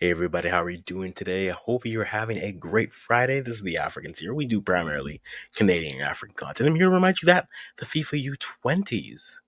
Hey everybody, how are you doing today? I hope you're having a great Friday. This is the Africans here. We do primarily Canadian and African content. I'm here to remind you that the FIFA U20s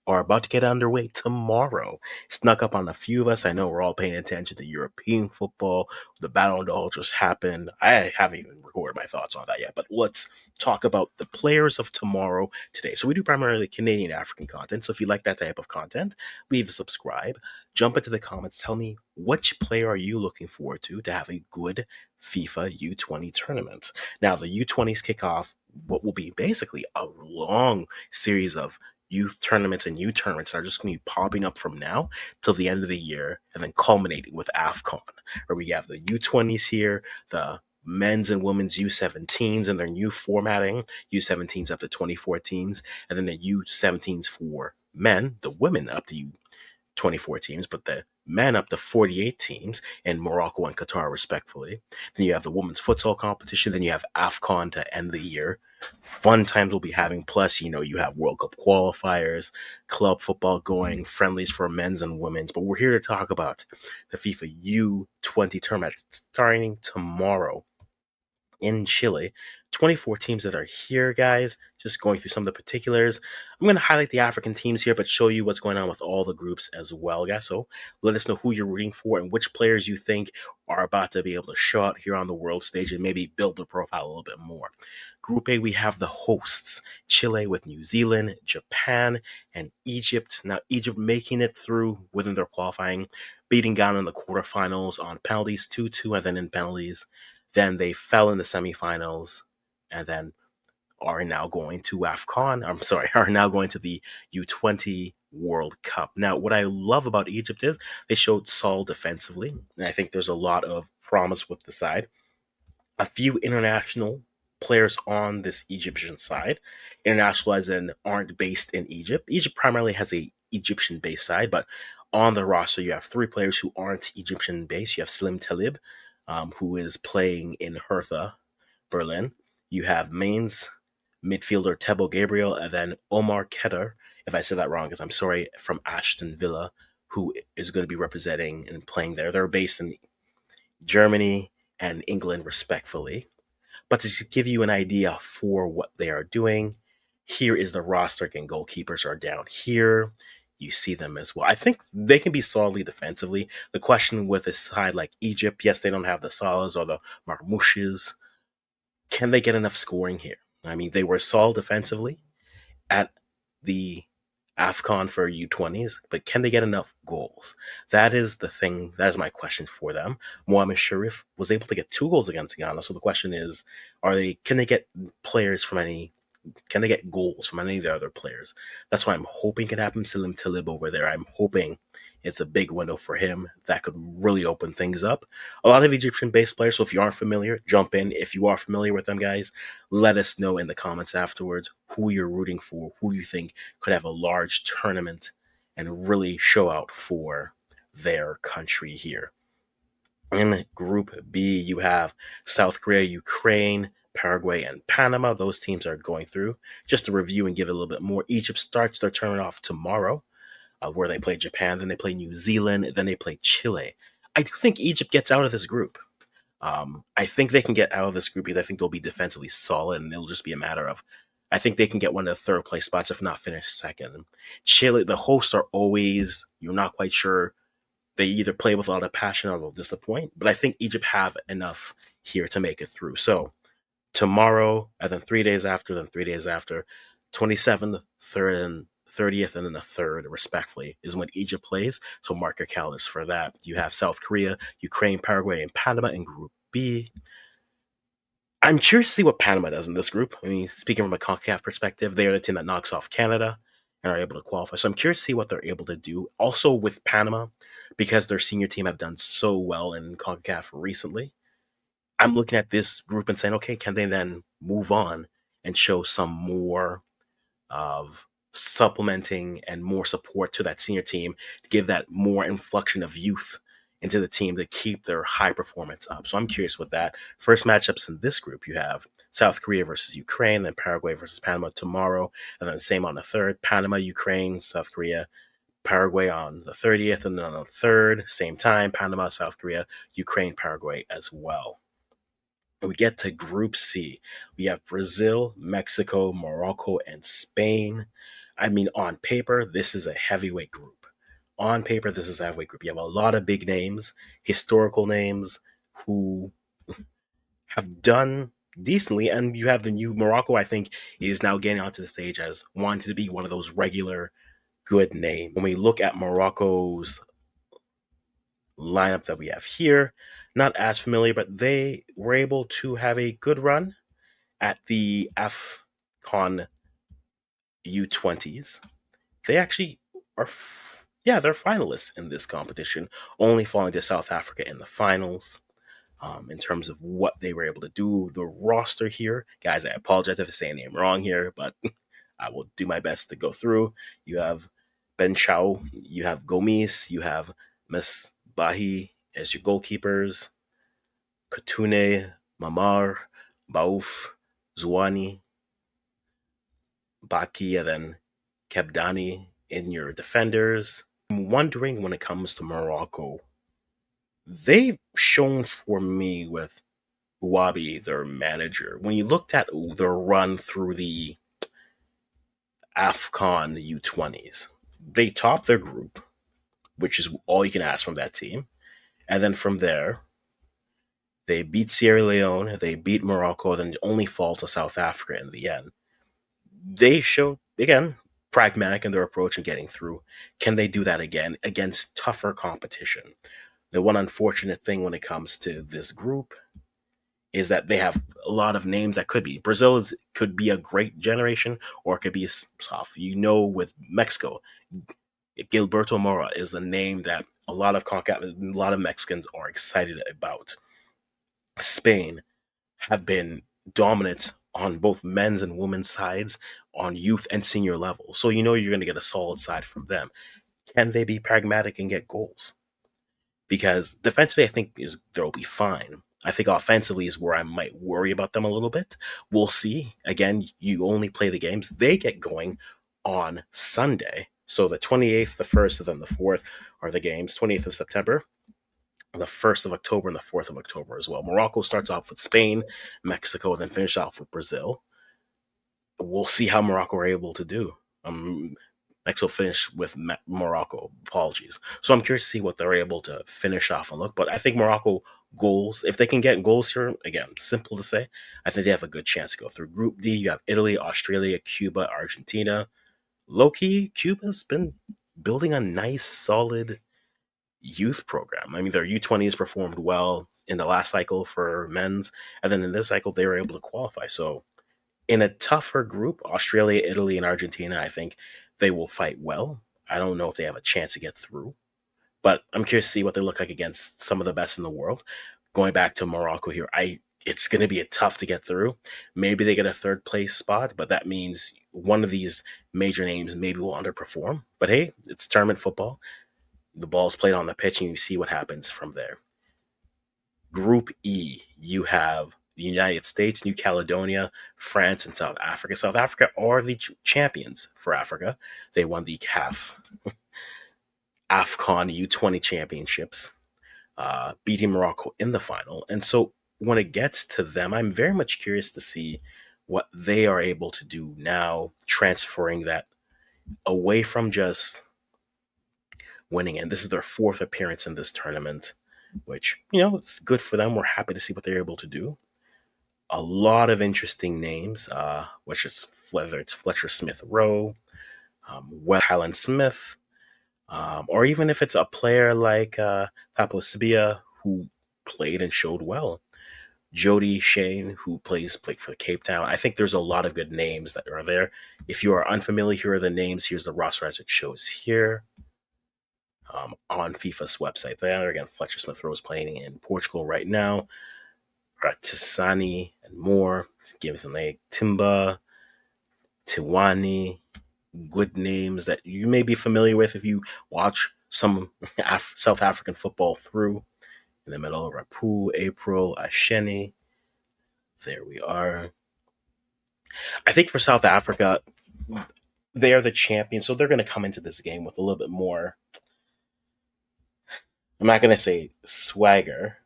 are about to get underway tomorrow. Snuck up on a few of us. I know we're all paying attention to European football. The Battle of the Hall just happened. I haven't even recorded my thoughts on that yet, but let's talk about the players of tomorrow today. So we do primarily Canadian African content. So if you like that type of content, leave a subscribe. Jump into the comments. Tell me which player are you looking forward to have a good FIFA U20 tournament. Now the U20s kick off what will be basically a long series of youth tournaments and U tournaments that are just going to be popping up from now till the end of the year and then culminating with AFCON, where we have the U20s here, the men's and women's U17s and their new formatting, U17s up to 24 teams, and then the U17s for men, the women up to 24 teams, but the men up to 48 teams in Morocco and Qatar, respectfully. Then you have the women's futsal competition. Then you have AFCON to end the year. Fun times we'll be having. Plus, you have World Cup qualifiers, club football going, friendlies for men's and women's. But we're here to talk about the FIFA U20 tournament starting tomorrow in Chile. 24 teams that are here, guys. Just going through some of the particulars. I'm going to highlight the African teams here, but show you what's going on with all the groups as well, guys. So let us know who you're rooting for and which players you think are about to be able to show out here on the world stage and maybe build the profile a little bit more. Group A, we have the hosts, Chile with New Zealand, Japan, and Egypt. Now, Egypt making it through within their qualifying, beating Ghana in the quarterfinals on penalties 2-2, and then in penalties. Then they fell in the semifinals and then are now going to AFCON. I'm sorry, are now going to the U20 World Cup. Now, what I love about Egypt is they showed solid defensively, and I think there's a lot of promise with the side. A few international players on this Egyptian side, international as in aren't based in Egypt. Egypt primarily has a Egyptian based side, but on the roster you have three players who aren't Egyptian based. You have Slim Talib, who is playing in Hertha Berlin. You have Mainz midfielder Tebo Gabriel, and then Omar Ketter, if I said that wrong, because I'm sorry, from Ashton Villa, who is going to be representing and playing there. They're based in Germany and England, respectfully. But to give you an idea for what they are doing, here is the roster. Again, goalkeepers are down here. You see them as well. I think they can be solidly defensively. The question with a side like Egypt, yes, they don't have the Salahs or the Marmouches. Can they get enough scoring here? I mean, they were solid defensively at the AFCON for U20s, but can they get enough goals? That is the thing. That is my question for them. Mohamed Sharif was able to get 2 goals against Ghana. So the question is, can they get players from any can they get goals from any of the other players? That's why I'm hoping can happen. Salim Talib over there. I'm hoping it's a big window for him that could really open things up. A lot of Egyptian-based players. So if you aren't familiar, jump in. If you are familiar with them, guys, let us know in the comments afterwards who you're rooting for, who you think could have a large tournament and really show out for their country here. In Group B, you have South Korea, Ukraine, Paraguay, and Panama. Those teams are going through. Just to review and give it a little bit more, Egypt starts their tournament off tomorrow, where they play Japan, then they play New Zealand, then they play Chile. I do think Egypt gets out of this group. I think they can get out of this group because I think they'll be defensively solid, and it'll just be a matter of. I think they can get one of the third place spots, if not finish second. Chile, the hosts are always, you're not quite sure, they either play with a lot of passion or they'll disappoint. But I think Egypt have enough here to make it through. So tomorrow, and then 3 days after, 27th, 3rd, and 30th, and then the 3rd, respectfully, is when Egypt plays. So mark your calendars for that. You have South Korea, Ukraine, Paraguay, and Panama in Group B. I'm curious to see what Panama does in this group. I mean, speaking from a CONCACAF perspective, they are the team that knocks off Canada and are able to qualify. So I'm curious to see what they're able to do. Also with Panama, because their senior team have done so well in CONCACAF recently, I'm looking at this group and saying, okay, can they then move on and show some more of supplementing and more support to that senior team to give that more inflection of youth into the team to keep their high performance up. So I'm curious with that. First matchups in this group, you have South Korea versus Ukraine, then Paraguay versus Panama tomorrow, and then the same on the 3rd, Panama, Ukraine, South Korea, Paraguay on the 30th, and then on the 3rd, same time, Panama, South Korea, Ukraine, Paraguay as well. And we get to Group C. We have Brazil, Mexico, Morocco, and Spain. I mean, on paper, this is a heavyweight group. On paper, this is a heavyweight group. You have a lot of big names, historical names, who have done decently, and you have the new Morocco. I think is now getting onto the stage as wanting to be one of those regular good names. When we look at Morocco's lineup that we have here, not as familiar, but they were able to have a good run at the AFCON U20s. They actually are, yeah, they're finalists in this competition, only falling to South Africa in the finals. In terms of what they were able to do, the roster here, guys, I apologize if I say a name wrong here, but I will do my best to go through. You have Ben Chao, you have Gomis, you have Miss Bahi as your goalkeepers, Katune, Mamar, Baouf, Zouani, Baki, and then Kebdani in your defenders. I'm wondering when it comes to Morocco, they've shown for me with Wabi, their manager, when you looked at their run through the AFCON U20s, they topped their group, which is all you can ask from that team. And then from there, they beat Sierra Leone, they beat Morocco, then only fall to South Africa in the end. They show, again, pragmatic in their approach in getting through. Can they do that again against tougher competition? The one unfortunate thing when it comes to this group is that they have a lot of names that could be. Could be a great generation, or it could be soft. You know, with Mexico, Gilberto Mora is a name that a lot of Mexicans are excited about. Spain have been dominant on both men's and women's sides on youth and senior level. So you know you're going to get a solid side from them. Can they be pragmatic and get goals? Because defensively, I think they'll be fine. I think offensively is where I might worry about them a little bit. We'll see. Again, you only play the games. They get going on Sunday. So the 28th, the 1st, and then the 4th are the games. 28th of September, the 1st of October, and the 4th of October as well. Morocco starts off with Spain, Mexico, and then finish off with Brazil. We'll see how Morocco are able to do. Mexico finished with Morocco. Apologies. So I'm curious to see what they're able to finish off and look. But I think Morocco goals, if they can get goals here, again, simple to say, I think they have a good chance to go through. Group D, you have Italy, Australia, Cuba, Argentina. Low key, Cuba's been building a nice, solid youth program. I mean, their U20s performed well in the last cycle for men's, and then in this cycle, they were able to qualify. So in a tougher group, Australia, Italy, and Argentina, I think they will fight well. I don't know if they have a chance to get through, but I'm curious to see what they look like against some of the best in the world. Going back to Morocco here, I it's going to be a tough to get through. Maybe they get a third place spot, but that means one of these major names maybe will underperform. But hey, it's tournament football. The ball's played on the pitch, and you see what happens from there. Group E, you have the United States, New Caledonia, France, and South Africa. South Africa are the champions for Africa. They won the CAF AFCON U20 championships, beating Morocco in the final. And so when it gets to them, I'm very much curious to see what they are able to do now, transferring that away from just winning. And this is their fourth appearance in this tournament, which, it's good for them. We're happy to see what they're able to do. A lot of interesting names, which is whether it's Fletcher Smith Rowe, Highland Smith, or even if it's a player like Papo Sibia, who played and showed well. Jody Shane, who played for Cape Town. I think there's a lot of good names that are there. If you are unfamiliar, here are the names. Here's the roster as it shows here on FIFA's website. There again, Fletcher Smith Rowe is playing in Portugal right now. Tisani and more. Give some like Timba, Tiwani, good names that you may be familiar with if you watch some South African football through. In the middle, Rapu, April, Asheni. There we are. I think for South Africa, they are the champions, so they're going to come into this game with a little bit more. I'm not going to say swagger,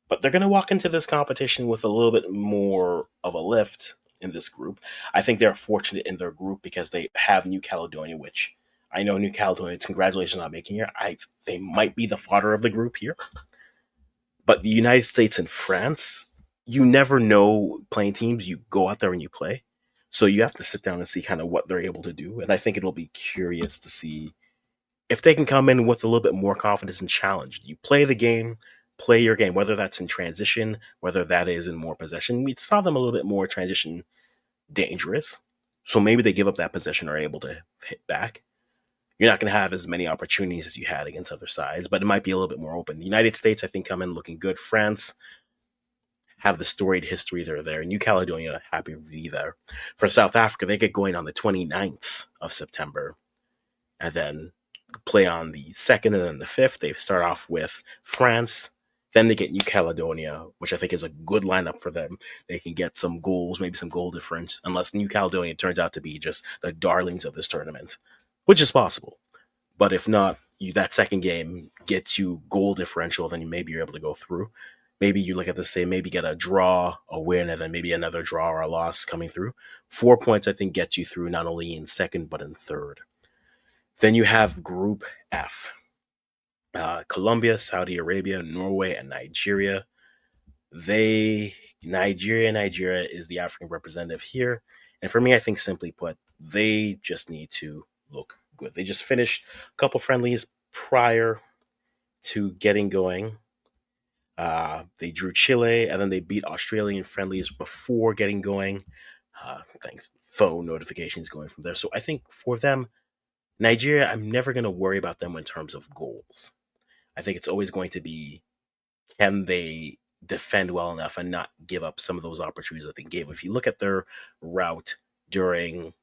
but they're going to walk into this competition with a little bit more of a lift in this group. I think they're fortunate in their group because they have New Caledonia, which I know New Caledonia. Congratulations on making it. They might be the fodder of the group here, but the United States and France, you never know playing teams. You go out there and you play, so you have to sit down and see kind of what they're able to do. And I think it'll be curious to see if they can come in with a little bit more confidence and challenge. You play the game, play your game, whether that's in transition, whether that is in more possession. We saw them a little bit more transition dangerous. So maybe they give up that possession or are able to hit back. You're not going to have as many opportunities as you had against other sides, but it might be a little bit more open. The United States, I think, come in looking good. France have the storied history they're there. New Caledonia, happy to be there. For South Africa, they get going on the 29th of September. And then play on the 2nd and then the 5th. They start off with France. Then they get New Caledonia, which I think is a good lineup for them. They can get some goals, maybe some goal difference, unless New Caledonia turns out to be just the darlings of this tournament, which is possible. But if not, that second game gets you goal differential, then maybe you're able to go through. Maybe you look at the same, maybe get a draw, a win, and then maybe another draw or a loss coming through. 4 points, I think, gets you through not only in second, but in third. Then you have Group F. Colombia, Saudi Arabia, Norway, and Nigeria. Nigeria is the African representative here. And for me, I think simply put, they just need to look good. They just finished a couple friendlies prior to getting going. They drew Chile and then they beat Australian friendlies before getting going. Thanks, phone notifications going from there. So I think for them, Nigeria, I'm never going to worry about them in terms of goals. I think it's always going to be, can they defend well enough and not give up some of those opportunities that they gave? If you look at their route during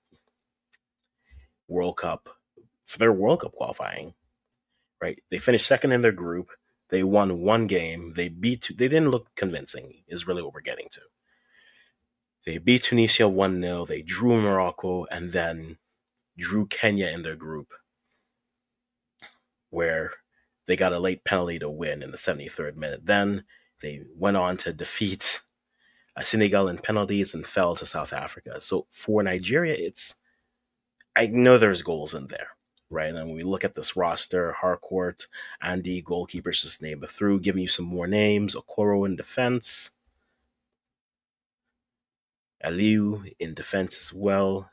World Cup, for their World Cup qualifying, right? They finished second in their group. They won one game. They didn't look convincing, is really what we're getting to. They beat Tunisia 1-0. They drew Morocco and then drew Kenya in their group, where they got a late penalty to win in the 73rd minute. Then they went on to defeat Senegal in penalties and fell to South Africa. So for Nigeria, I know there's goals in there, right? And when we look at this roster, Harcourt, Andy, goalkeepers, just name it through, giving you some more names. Okoro in defense, Aliu in defense as well,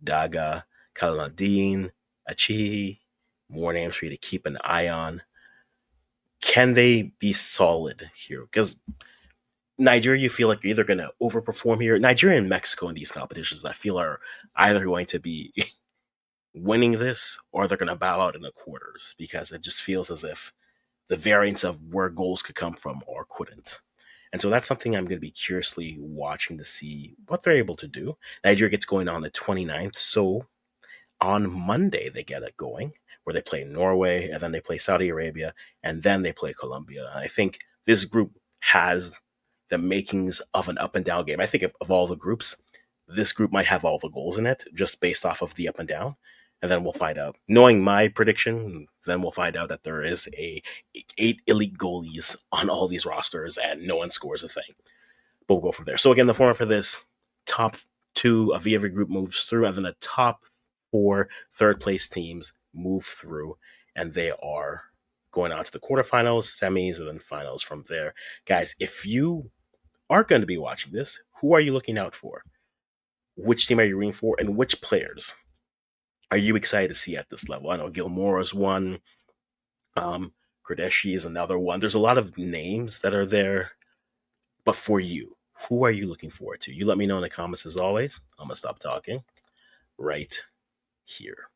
Daga, Kaladin, Achihi, more names for you to keep an eye on. Can they be solid here? Because Nigeria, you feel like you're either going to overperform here. Nigeria and Mexico in these competitions, I feel, are either going to be winning this or they're going to bow out in the quarters because it just feels as if the variance of where goals could come from or couldn't. And so that's something I'm going to be curiously watching to see what they're able to do. Nigeria gets going on the 29th. So on Monday, they get it going where they play Norway and then they play Saudi Arabia and then they play Colombia. I think this group has the makings of an up and down game. I think of all the groups, this group might have all the goals in it just based off of the up and down. And then we'll find out. Knowing my prediction, then we'll find out that there is 8 elite goalies on all these rosters and no one scores a thing. But we'll go from there. So again, the format for this, top 2 of every group moves through, and then the top 4 third place teams move through, and they are going on to the quarterfinals, semis, and then finals from there. Guys, if you are going to be watching this, who are you looking out for? Which team are you rooting for, and which players are you excited to see at this level? I know Gilmore is one. Kradeshi is another one. There's a lot of names that are there. But for you, who are you looking forward to? You let me know in the comments as always. I'm going to stop talking right here.